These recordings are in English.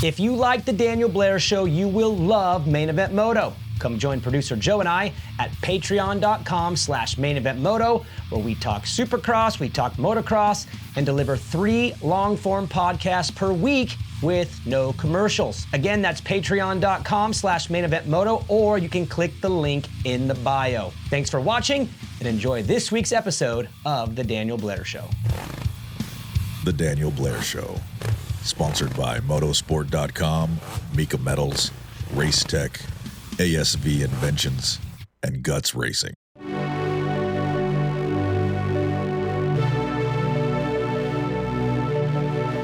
If you like the Daniel Blair Show, you will love Main Event Moto. Come join producer Joe and I at patreon.com/maineventmoto, where we talk Supercross, we talk Motocross, and deliver 3 long-form podcasts per week with no commercials. Again, that's patreon.com/maineventmoto, or you can click the link in the bio. Thanks for watching, and enjoy this week's episode of The Daniel Blair Show. The Daniel Blair Show, sponsored by Motosport.com, Mika Metals, Race Tech, ASV Inventions, and Guts Racing.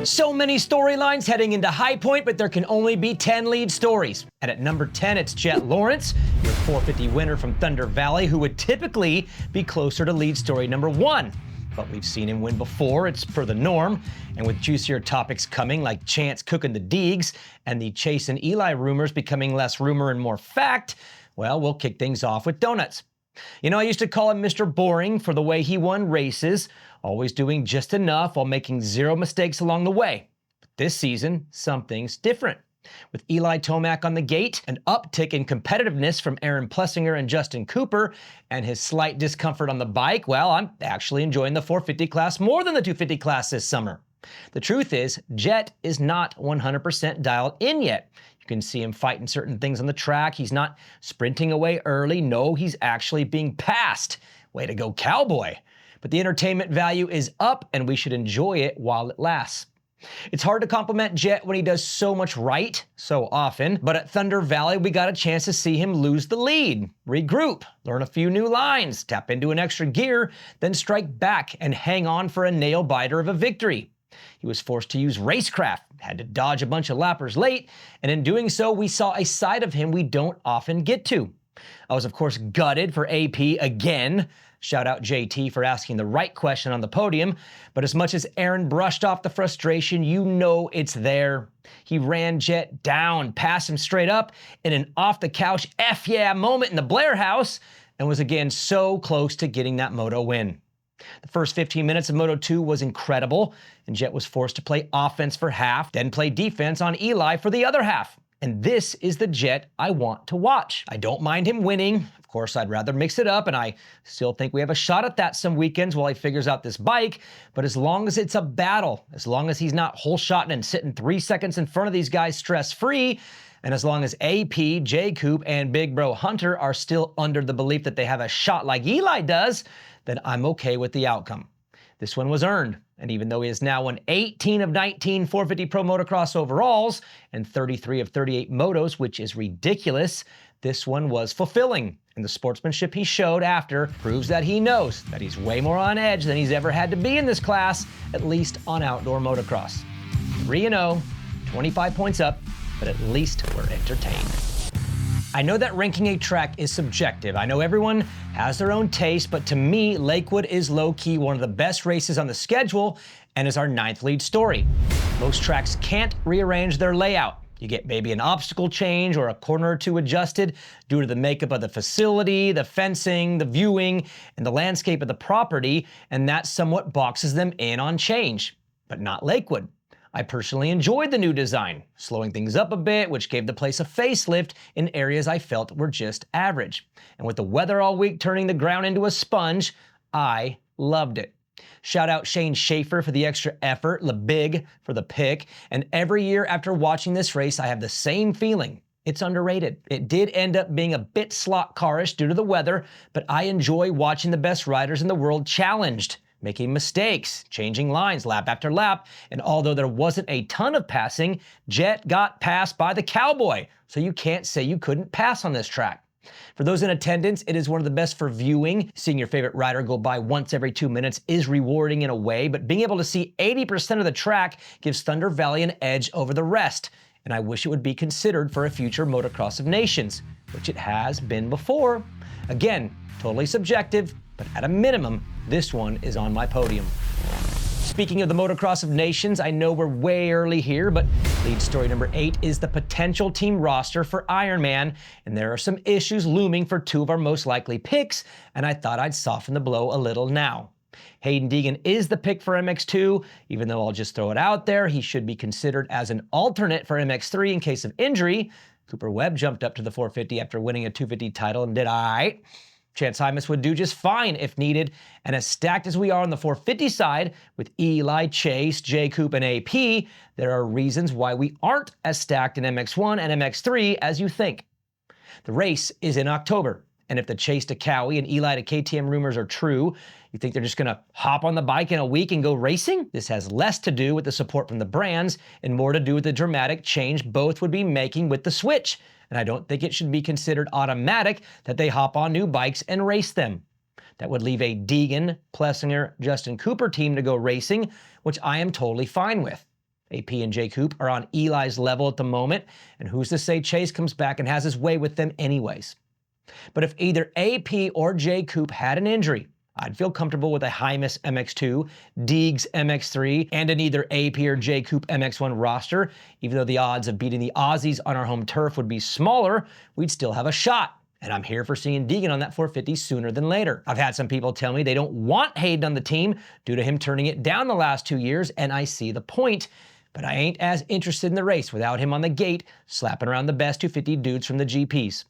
So many storylines heading into High Point, but there can only be 10 lead stories. And at number 10, it's Jett Lawrence, your 450 winner from Thunder Valley, who would typically be closer to lead story number 1. But we've seen him win before, it's per the norm, and with juicier topics coming like Chance cooking the Deegs and the Chase and Eli rumors becoming less rumor and more fact, well, we'll kick things off with donuts. You know, I used to call him Mr. Boring for the way he won races, always doing just enough while making 0 mistakes along the way. But this season, something's different. With Eli Tomac on the gate, an uptick in competitiveness from Aaron Plessinger and Justin Cooper, and his slight discomfort on the bike, well, I'm actually enjoying the 450 class more than the 250 class this summer. The truth is, Jett is not 100% dialed in yet. You can see him fighting certain things on the track. He's not sprinting away early. No, he's actually being passed. Way to go, cowboy. But the entertainment value is up, and we should enjoy it while it lasts. It's hard to compliment Jett when he does so much right so often, but at Thunder Valley, we got a chance to see him lose the lead, regroup, learn a few new lines, tap into an extra gear, then strike back and hang on for a nail-biter of a victory. He was forced to use racecraft, had to dodge a bunch of lappers late, and in doing so, we saw a side of him we don't often get to. I was, of course, gutted for AP again. Shout out JT for asking the right question on the podium, but as much as Aaron brushed off the frustration, you know it's there. He ran Jett down, passed him straight up in an off-the-couch F yeah moment in the Blair house, and was again so close to getting that Moto win. The first 15 minutes of Moto 2 was incredible, and Jett was forced to play offense for half, then play defense on Eli for the other half. And this is the Jett I want to watch. I don't mind him winning. Of course, I'd rather mix it up, and I still think we have a shot at that some weekends while he figures out this bike. But as long as it's a battle, as long as he's not hole-shotting and sitting 3 seconds in front of these guys stress-free, and as long as AP, J-Coop, and Big Bro Hunter are still under the belief that they have a shot like Eli does, then I'm okay with the outcome. This one was earned, and even though he has now won 18 of 19 450 Pro Motocross overalls and 33 of 38 motos, which is ridiculous, this one was fulfilling. And the sportsmanship he showed after proves that he knows that he's way more on edge than he's ever had to be in this class, at least on outdoor motocross. 3-0, 25 points up, but at least we're entertained. I know that ranking a track is subjective. I know everyone has their own taste, but to me, Lakewood is low-key one of the best races on the schedule and is our 9th lead story. Most tracks can't rearrange their layout. You get maybe an obstacle change or a corner or two adjusted due to the makeup of the facility, the fencing, the viewing, and the landscape of the property, and that somewhat boxes them in on change. But not Lakewood. I personally enjoyed the new design, slowing things up a bit, which gave the place a facelift in areas I felt were just average. And with the weather all week turning the ground into a sponge, I loved it. Shout out Shane Schaefer for the extra effort, LeBig for the pick, and every year after watching this race, I have the same feeling. It's underrated. It did end up being a bit slot carish due to the weather, but I enjoy watching the best riders in the world challenged, making mistakes, changing lines lap after lap, and although there wasn't a ton of passing, Jett got passed by the cowboy, so you can't say you couldn't pass on this track. For those in attendance, it is one of the best for viewing. Seeing your favorite rider go by once every 2 minutes is rewarding in a way, but being able to see 80% of the track gives Thunder Valley an edge over the rest, and I wish it would be considered for a future Motocross of Nations, which it has been before. Again, totally subjective, but at a minimum, this one is on my podium. Speaking of the Motocross of Nations, I know we're way early here, but lead story number 8 is the potential team roster for Ironman, and there are some issues looming for 2 of our most likely picks, and I thought I'd soften the blow a little now. Hayden Deegan is the pick for MX2, even though I'll just throw it out there. He should be considered as an alternate for MX3 in case of injury. Cooper Webb jumped up to the 450 after winning a 250 title and did all right. Chance Hymas would do just fine if needed, and as stacked as we are on the 450 side with Eli, Chase, J. Coop, and AP, there are reasons why we aren't as stacked in MX1 and MX3 as you think. The race is in October, and if the Chase to Cowie and Eli to KTM rumors are true, you think they're just going to hop on the bike in a week and go racing? This has less to do with the support from the brands and more to do with the dramatic change both would be making with the switch. And I don't think it should be considered automatic that they hop on new bikes and race them. That would leave a Deegan, Plessinger, Justin Cooper team to go racing, which I am totally fine with. AP and J. Coop are on Eli's level at the moment, and who's to say Chase comes back and has his way with them anyways. But if either AP or J. Coop had an injury, I'd feel comfortable with a Hymas MX2, Deegs MX3, and an either AP or J. Coop MX1 roster. Even though the odds of beating the Aussies on our home turf would be smaller, we'd still have a shot. And I'm here for seeing Deegan on that 450 sooner than later. I've had some people tell me they don't want Hayden on the team due to him turning it down the last 2 years, and I see the point. But I ain't as interested in the race without him on the gate, slapping around the best 250 dudes from the GPs.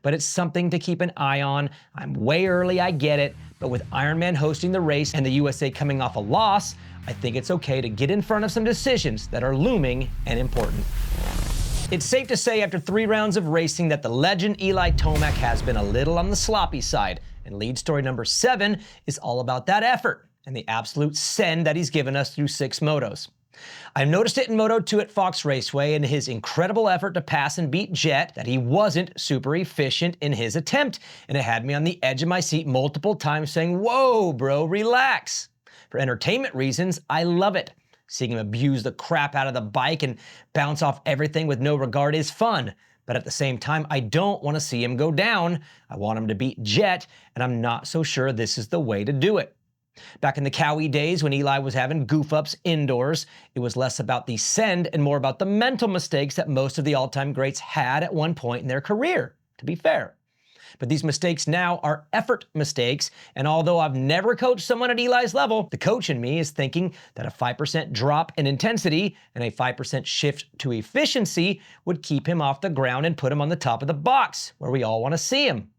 But it's something to keep an eye on. I'm way early, I get it, but with Ironman hosting the race and the USA coming off a loss, I think it's okay to get in front of some decisions that are looming and important. It's safe to say after 3 rounds of racing that the legend Eli Tomac has been a little on the sloppy side, and lead story number 7 is all about that effort and the absolute send that he's given us through 6 motos. I've noticed it in Moto 2 at Fox Raceway and his incredible effort to pass and beat Jett that he wasn't super efficient in his attempt, and it had me on the edge of my seat multiple times saying, whoa, bro, relax. For entertainment reasons, I love it. Seeing him abuse the crap out of the bike and bounce off everything with no regard is fun. But at the same time, I don't want to see him go down. I want him to beat Jett, and I'm not so sure this is the way to do it. Back in the Cowie days when Eli was having goof-ups indoors, it was less about the send and more about the mental mistakes that most of the all-time greats had at one point in their career, to be fair. But these mistakes now are effort mistakes, and although I've never coached someone at Eli's level, the coach in me is thinking that a 5% drop in intensity and a 5% shift to efficiency would keep him off the ground and put him on the top of the box, where we all want to see him.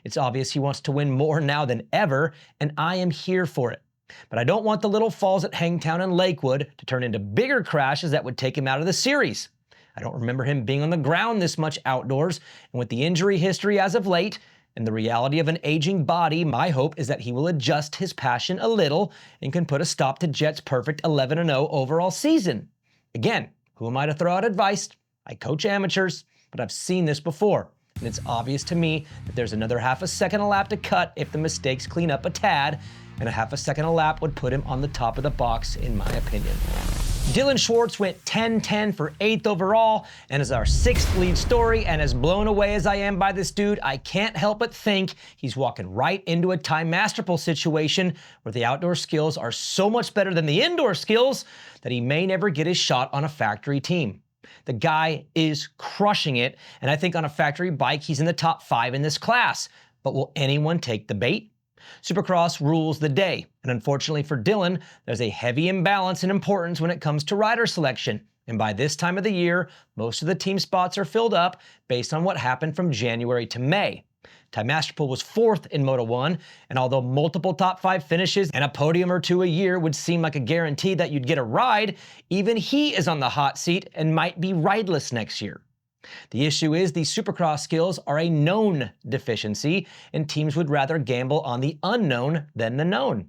It's obvious he wants to win more now than ever, and I am here for it. But I don't want the little falls at Hangtown and Lakewood to turn into bigger crashes that would take him out of the series. I don't remember him being on the ground this much outdoors, and with the injury history as of late, and the reality of an aging body, my hope is that he will adjust his passion a little and can put a stop to Jett's perfect 11-0 overall season. Again, who am I to throw out advice? I coach amateurs, but I've seen this before. And it's obvious to me that there's another half a second a lap to cut if the mistakes clean up a tad, and a half a second a lap would put him on the top of the box, in my opinion. Dylan Schwartz went 10-10 for 8th overall and is our 6th lead story, and as blown away as I am by this dude, I can't help but think he's walking right into a Time Masterful situation where the outdoor skills are so much better than the indoor skills that he may never get his shot on a factory team. The guy is crushing it, and I think on a factory bike, he's in the top 5 in this class. But will anyone take the bait? Supercross rules the day, and unfortunately for Dylan, there's a heavy imbalance in importance when it comes to rider selection. And by this time of the year, most of the team spots are filled up based on what happened from January to May. Time Masterful was 4th in Moto 1, and although multiple top 5 finishes and a podium or 2 a year would seem like a guarantee that you'd get a ride, even he is on the hot seat and might be rideless next year. The issue is these Supercross skills are a known deficiency, and teams would rather gamble on the unknown than the known.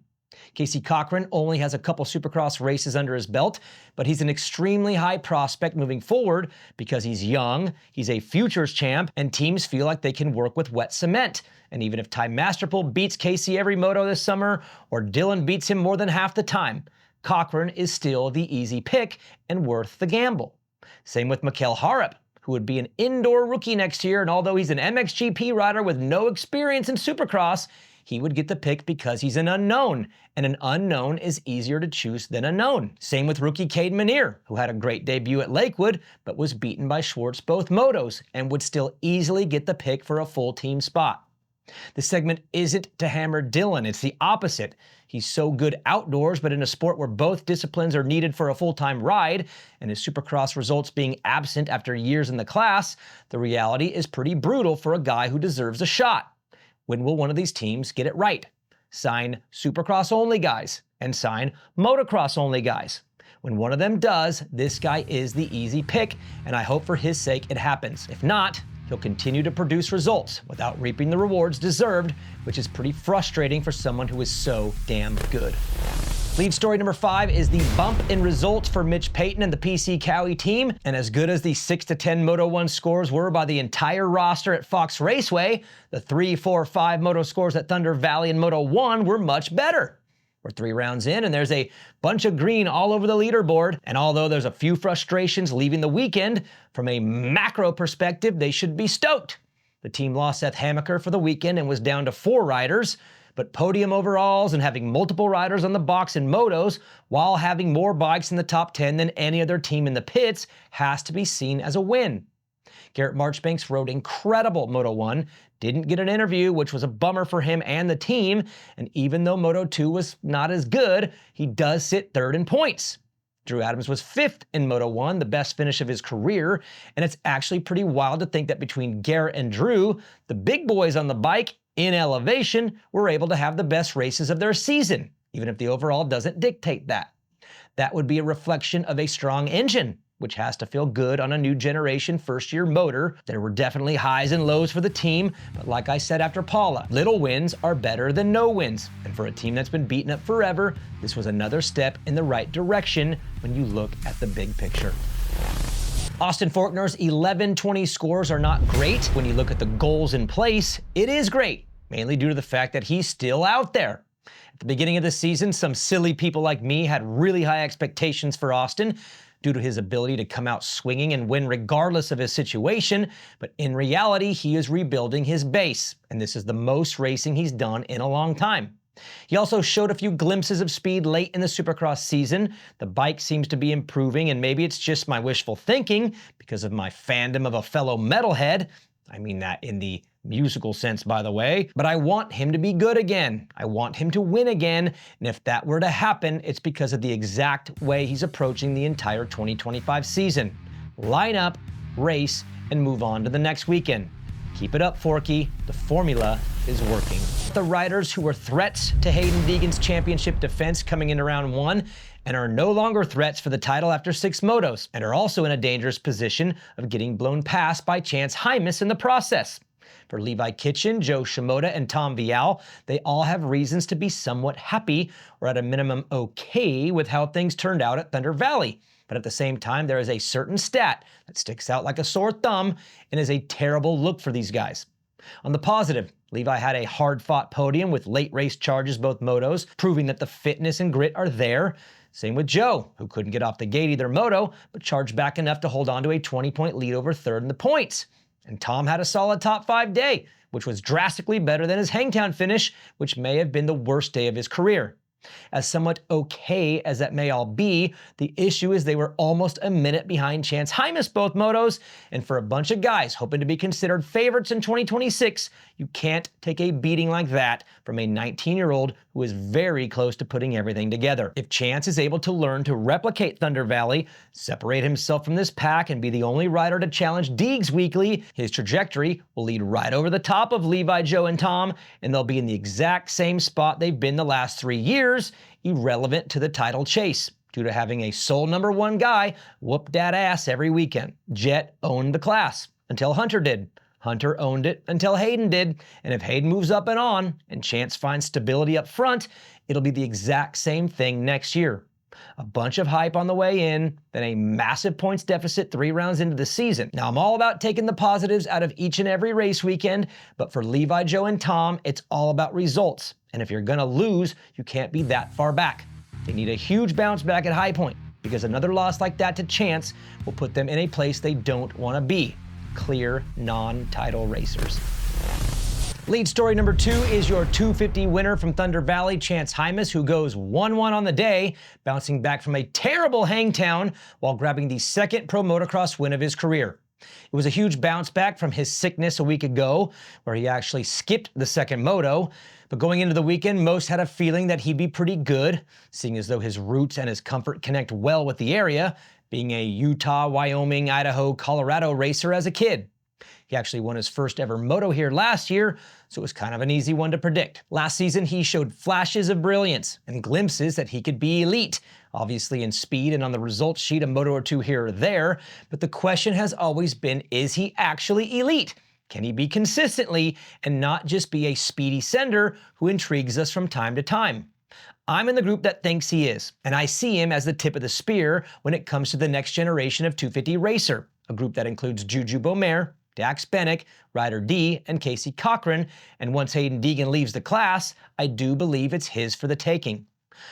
Casey Cochran only has a couple Supercross races under his belt, but he's an extremely high prospect moving forward because he's young, he's a futures champ, and teams feel like they can work with wet cement. And even if Time Masterful beats Casey every moto this summer, or Dylan beats him more than half the time, Cochran is still the easy pick and worth the gamble. Same with Mikkel Harrop, who would be an indoor rookie next year, and although he's an MXGP rider with no experience in Supercross, he would get the pick because he's an unknown, and an unknown is easier to choose than a known. Same with rookie Cade Manier, who had a great debut at Lakewood, but was beaten by Schwartz both motos, and would still easily get the pick for a full team spot. This segment isn't to hammer Dylan, it's the opposite. He's so good outdoors, but in a sport where both disciplines are needed for a full-time ride, and his Supercross results being absent after years in the class, the reality is pretty brutal for a guy who deserves a shot. When will one of these teams get it right? Sign Supercross-only guys and sign Motocross-only guys. When one of them does, this guy is the easy pick, and I hope for his sake it happens. If not, he'll continue to produce results without reaping the rewards deserved, which is pretty frustrating for someone who is so damn good. Lead story number 5 is the bump in results for Mitch Payton and the PC Cowie team, and as good as the 6-10 Moto 1 scores were by the entire roster at Fox Raceway, the 3, 4, 5 Moto scores at Thunder Valley and Moto 1 were much better. We're 3 rounds in, and there's a bunch of green all over the leaderboard, and although there's a few frustrations leaving the weekend, from a macro perspective, they should be stoked. The team lost Seth Hamaker for the weekend and was down to 4 riders, but podium overalls and having multiple riders on the box in motos while having more bikes in the top 10 than any other team in the pits has to be seen as a win. Garrett Marchbanks rode incredible Moto 1, didn't get an interview, which was a bummer for him and the team, and even though Moto 2 was not as good, he does sit 3rd in points. Drew Adams was 5th in Moto 1, the best finish of his career, and it's actually pretty wild to think that between Garrett and Drew, the big boys on the bike, in elevation, were able to have the best races of their season, even if the overall doesn't dictate that. That would be a reflection of a strong engine, which has to feel good on a new generation first-year motor. There were definitely highs and lows for the team, but like I said after Paula, little wins are better than no wins. And for a team that's been beaten up forever, this was another step in the right direction when you look at the big picture. Austin Forkner's 11-20 scores are not great. When you look at the goals in place, it is great, mainly due to the fact that he's still out there. At the beginning of the season, some silly people like me had really high expectations for Austin, due to his ability to come out swinging and win regardless of his situation, but in reality, he is rebuilding his base, and this is the most racing he's done in a long time. He also showed a few glimpses of speed late in the Supercross season. The bike seems to be improving, and maybe it's just my wishful thinking because of my fandom of a fellow metalhead. I mean that in the musical sense, by the way, but I want him to be good again. I want him to win again, and if that were to happen, it's because of the exact way he's approaching the entire 2025 season. Line up, race, and move on to the next weekend. Keep it up, Forky. The formula is working. The riders who were threats to Hayden Deegan's championship defense coming into round 1 and are no longer threats for the title after 6 motos, and are also in a dangerous position of getting blown past by Chance Hymas in the process. For Levi Kitchen, Joe Shimoda, and Tom Vial, they all have reasons to be somewhat happy, or at a minimum okay, with how things turned out at Thunder Valley. But at the same time, there is a certain stat that sticks out like a sore thumb and is a terrible look for these guys. On the positive, Levi had a hard-fought podium with late race charges both motos, proving that the fitness and grit are there. Same with Joe, who couldn't get off the gate either moto, but charged back enough to hold on to a 20-point lead over 3rd in the points. And Tom had a solid top 5 day, which was drastically better than his Hangtown finish, which may have been the worst day of his career. As somewhat okay as that may all be, the issue is they were almost a minute behind Chance Hymas both motos, and for a bunch of guys hoping to be considered favorites in 2026, you can't take a beating like that from a 19-year-old who is very close to putting everything together. If Chance is able to learn to replicate Thunder Valley, separate himself from this pack, and be the only rider to challenge Deegs weekly, his trajectory will lead right over the top of Levi, Joe, and Tom, and they'll be in the exact same spot they've been the last 3 years, irrelevant to the title chase, due to having a sole number 1 guy whoop that ass every weekend. Jett owned the class until Hunter did. Hunter owned it until Hayden did, and if Hayden moves up and on, and Chance finds stability up front, it'll be the exact same thing next year. A bunch of hype on the way in, then a massive points deficit 3 rounds into the season. Now, I'm all about taking the positives out of each and every race weekend, but for Levi, Joe, and Tom, it's all about results. And if you're gonna lose, you can't be that far back. They need a huge bounce back at High Point, because another loss like that to Chance will put them in a place they don't wanna be. Clear non-title racers. Lead story number 2 is your 250 winner from Thunder Valley, Chance Hymas, who goes 1-1 on the day, bouncing back from a terrible Hangtown while grabbing the 2nd Pro Motocross win of his career. It was a huge bounce back from his sickness a week ago, where he actually skipped the second moto. But going into the weekend, most had a feeling that he'd be pretty good, seeing as though his roots and his comfort connect well with the area, being a Utah, Wyoming, Idaho, Colorado racer as a kid. He actually won his first ever moto here last year, so it was kind of an easy one to predict. Last season, he showed flashes of brilliance and glimpses that he could be elite, obviously in speed and on the results sheet a moto or two here or there, but the question has always been, is he actually elite? Can he be consistently and not just be a speedy sender who intrigues us from time to time? I'm in the group that thinks he is, and I see him as the tip of the spear when it comes to the next generation of 250 racer, a group that includes Juju Beaumer, Dax Bennick, Ryder D, and Casey Cochran, and once Hayden Deegan leaves the class, I do believe it's his for the taking.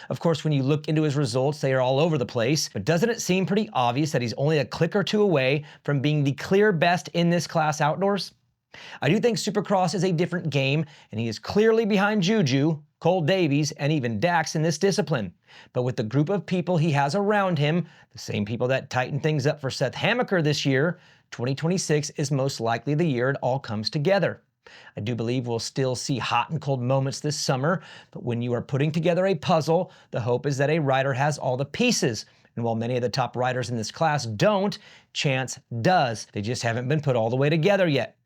Of course, when you look into his results, they are all over the place, but doesn't it seem pretty obvious that he's only a click or two away from being the clear best in this class outdoors? I do think Supercross is a different game, and he is clearly behind Juju, Cole Davies, and even Dax in this discipline. But with the group of people he has around him, the same people that tightened things up for Seth Hammaker this year, 2026 is most likely the year it all comes together. I do believe we'll still see hot and cold moments this summer, but when you are putting together a puzzle, the hope is that a rider has all the pieces. And while many of the top riders in this class don't, Chance does. They just haven't been put all the way together yet.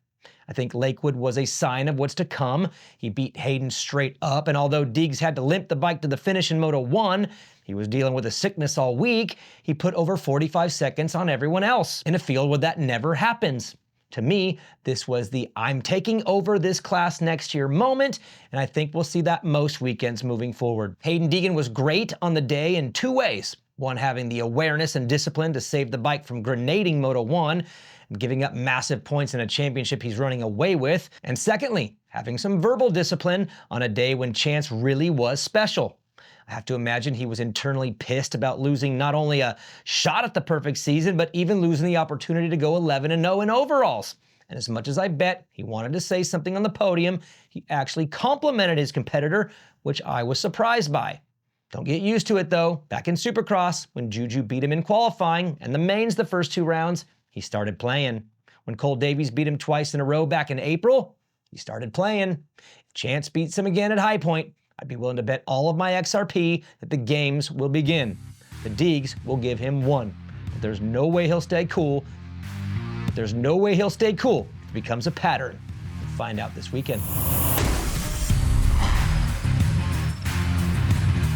I think Lakewood was a sign of what's to come. He beat Hayden straight up, and although Deegs had to limp the bike to the finish in Moto 1, he was dealing with a sickness all week, he put over 45 seconds on everyone else in a field where that never happens. To me, this was the I'm taking over this class next year moment, and I think we'll see that most weekends moving forward. Hayden Deegan was great on the day in two ways. One, having the awareness and discipline to save the bike from grenading Moto 1, giving up massive points in a championship he's running away with, and secondly, having some verbal discipline on a day when Chance really was special. I have to imagine he was internally pissed about losing not only a shot at the perfect season, but even losing the opportunity to go 11-0 in overalls. And as much as I bet he wanted to say something on the podium, he actually complimented his competitor, which I was surprised by. Don't get used to it though. Back in Supercross, when Juju beat him in qualifying and the mains the first two rounds, he started playing. When Cole Davies beat him twice in a row back in April, he started playing. If Chance beats him again at High Point, I'd be willing to bet all of my XRP that the games will begin. The Deegs will give him one. But there's no way he'll stay cool. If it becomes a pattern. We'll find out this weekend.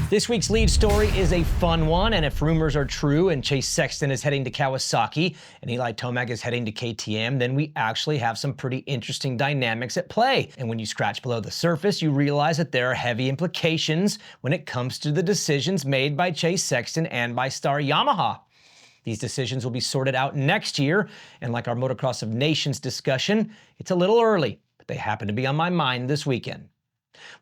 This week's lead story is a fun one, and if rumors are true and Chase Sexton is heading to Kawasaki and Eli Tomac is heading to KTM, then we actually have some pretty interesting dynamics at play. And when you scratch below the surface, you realize that there are heavy implications when it comes to the decisions made by Chase Sexton and by Star Yamaha. These decisions will be sorted out next year, and like our Motocross of Nations discussion, it's a little early, but they happen to be on my mind this weekend.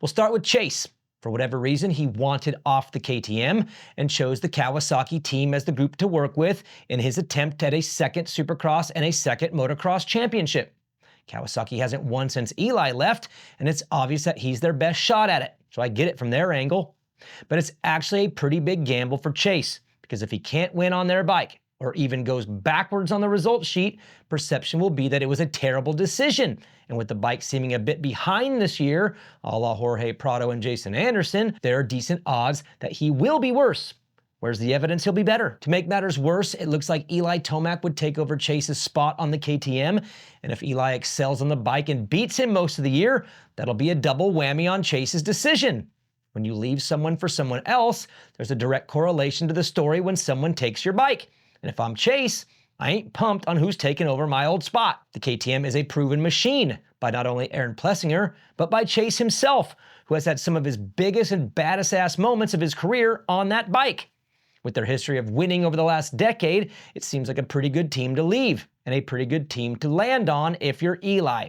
We'll start with Chase. For whatever reason, he wanted off the KTM and chose the Kawasaki team as the group to work with in his attempt at a second Supercross and a second Motocross championship. Kawasaki hasn't won since Eli left, and it's obvious that he's their best shot at it, so I get it from their angle. But it's actually a pretty big gamble for Chase, because if he can't win on their bike, or even goes backwards on the results sheet, perception will be that it was a terrible decision. And with the bike seeming a bit behind this year, a la Jorge Prado and Jason Anderson, there are decent odds that he will be worse. Where's the evidence he'll be better? To make matters worse, it looks like Eli Tomac would take over Chase's spot on the KTM, and if Eli excels on the bike and beats him most of the year, that'll be a double whammy on Chase's decision. When you leave someone for someone else, there's a direct correlation to the story when someone takes your bike. And if I'm Chase, I ain't pumped on who's taken over my old spot. The KTM is a proven machine by not only Aaron Plessinger, but by Chase himself, who has had some of his biggest and baddest ass moments of his career on that bike. With their history of winning over the last decade, it seems like a pretty good team to leave and a pretty good team to land on if you're Eli.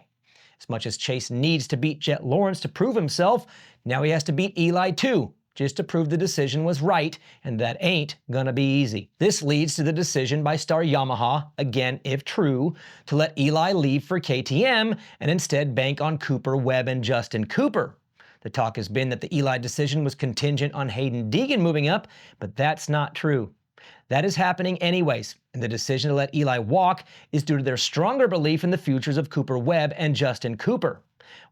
As much as Chase needs to beat Jett Lawrence to prove himself, now he has to beat Eli too, just to prove the decision was right, and that ain't gonna be easy. This leads to the decision by Star Yamaha, again if true, to let Eli leave for KTM and instead bank on Cooper Webb and Justin Cooper. The talk has been that the Eli decision was contingent on Hayden Deegan moving up, but that's not true. That is happening anyways, and the decision to let Eli walk is due to their stronger belief in the futures of Cooper Webb and Justin Cooper.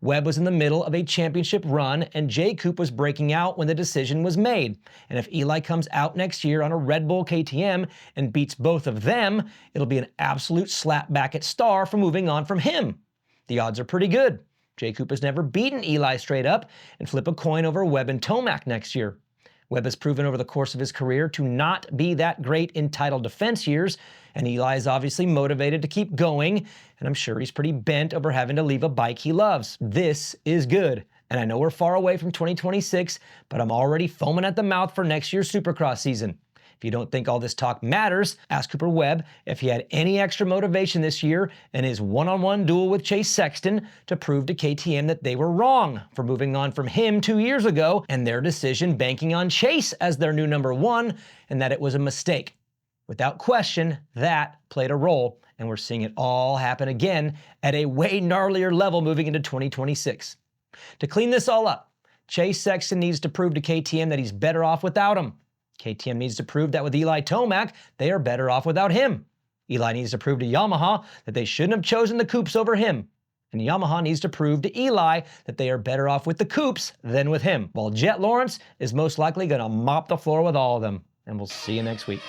Webb was in the middle of a championship run, and J. Coop was breaking out when the decision was made. And if Eli comes out next year on a Red Bull KTM and beats both of them, it'll be an absolute slap back at Star for moving on from him. The odds are pretty good. J. Coop has never beaten Eli straight up, and flip a coin over Webb and Tomac next year. Webb has proven over the course of his career to not be that great in title defense years, and Eli is obviously motivated to keep going, and I'm sure he's pretty bent over having to leave a bike he loves. This is good, and I know we're far away from 2026, but I'm already foaming at the mouth for next year's Supercross season. If you don't think all this talk matters, ask Cooper Webb if he had any extra motivation this year in his one-on-one duel with Chase Sexton to prove to KTM that they were wrong for moving on from him 2 years ago and their decision banking on Chase as their new number one, and that it was a mistake. Without question, that played a role, and we're seeing it all happen again at a way gnarlier level moving into 2026. To clean this all up, Chase Sexton needs to prove to KTM that he's better off without him. KTM needs to prove that with Eli Tomac, they are better off without him. Eli needs to prove to Yamaha that they shouldn't have chosen the Coops over him. And Yamaha needs to prove to Eli that they are better off with the Coops than with him. While Jett Lawrence is most likely going to mop the floor with all of them. And we'll see you next week.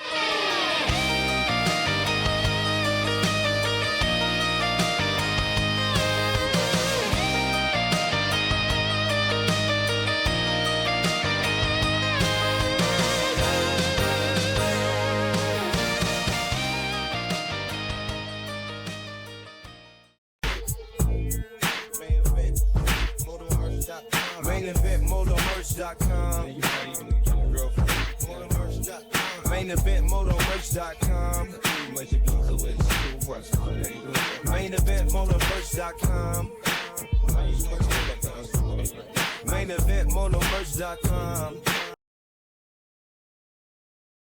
Main event motomerch.com. Main event motomerch.com. Main event motomerch.com. Main event motomerch.com.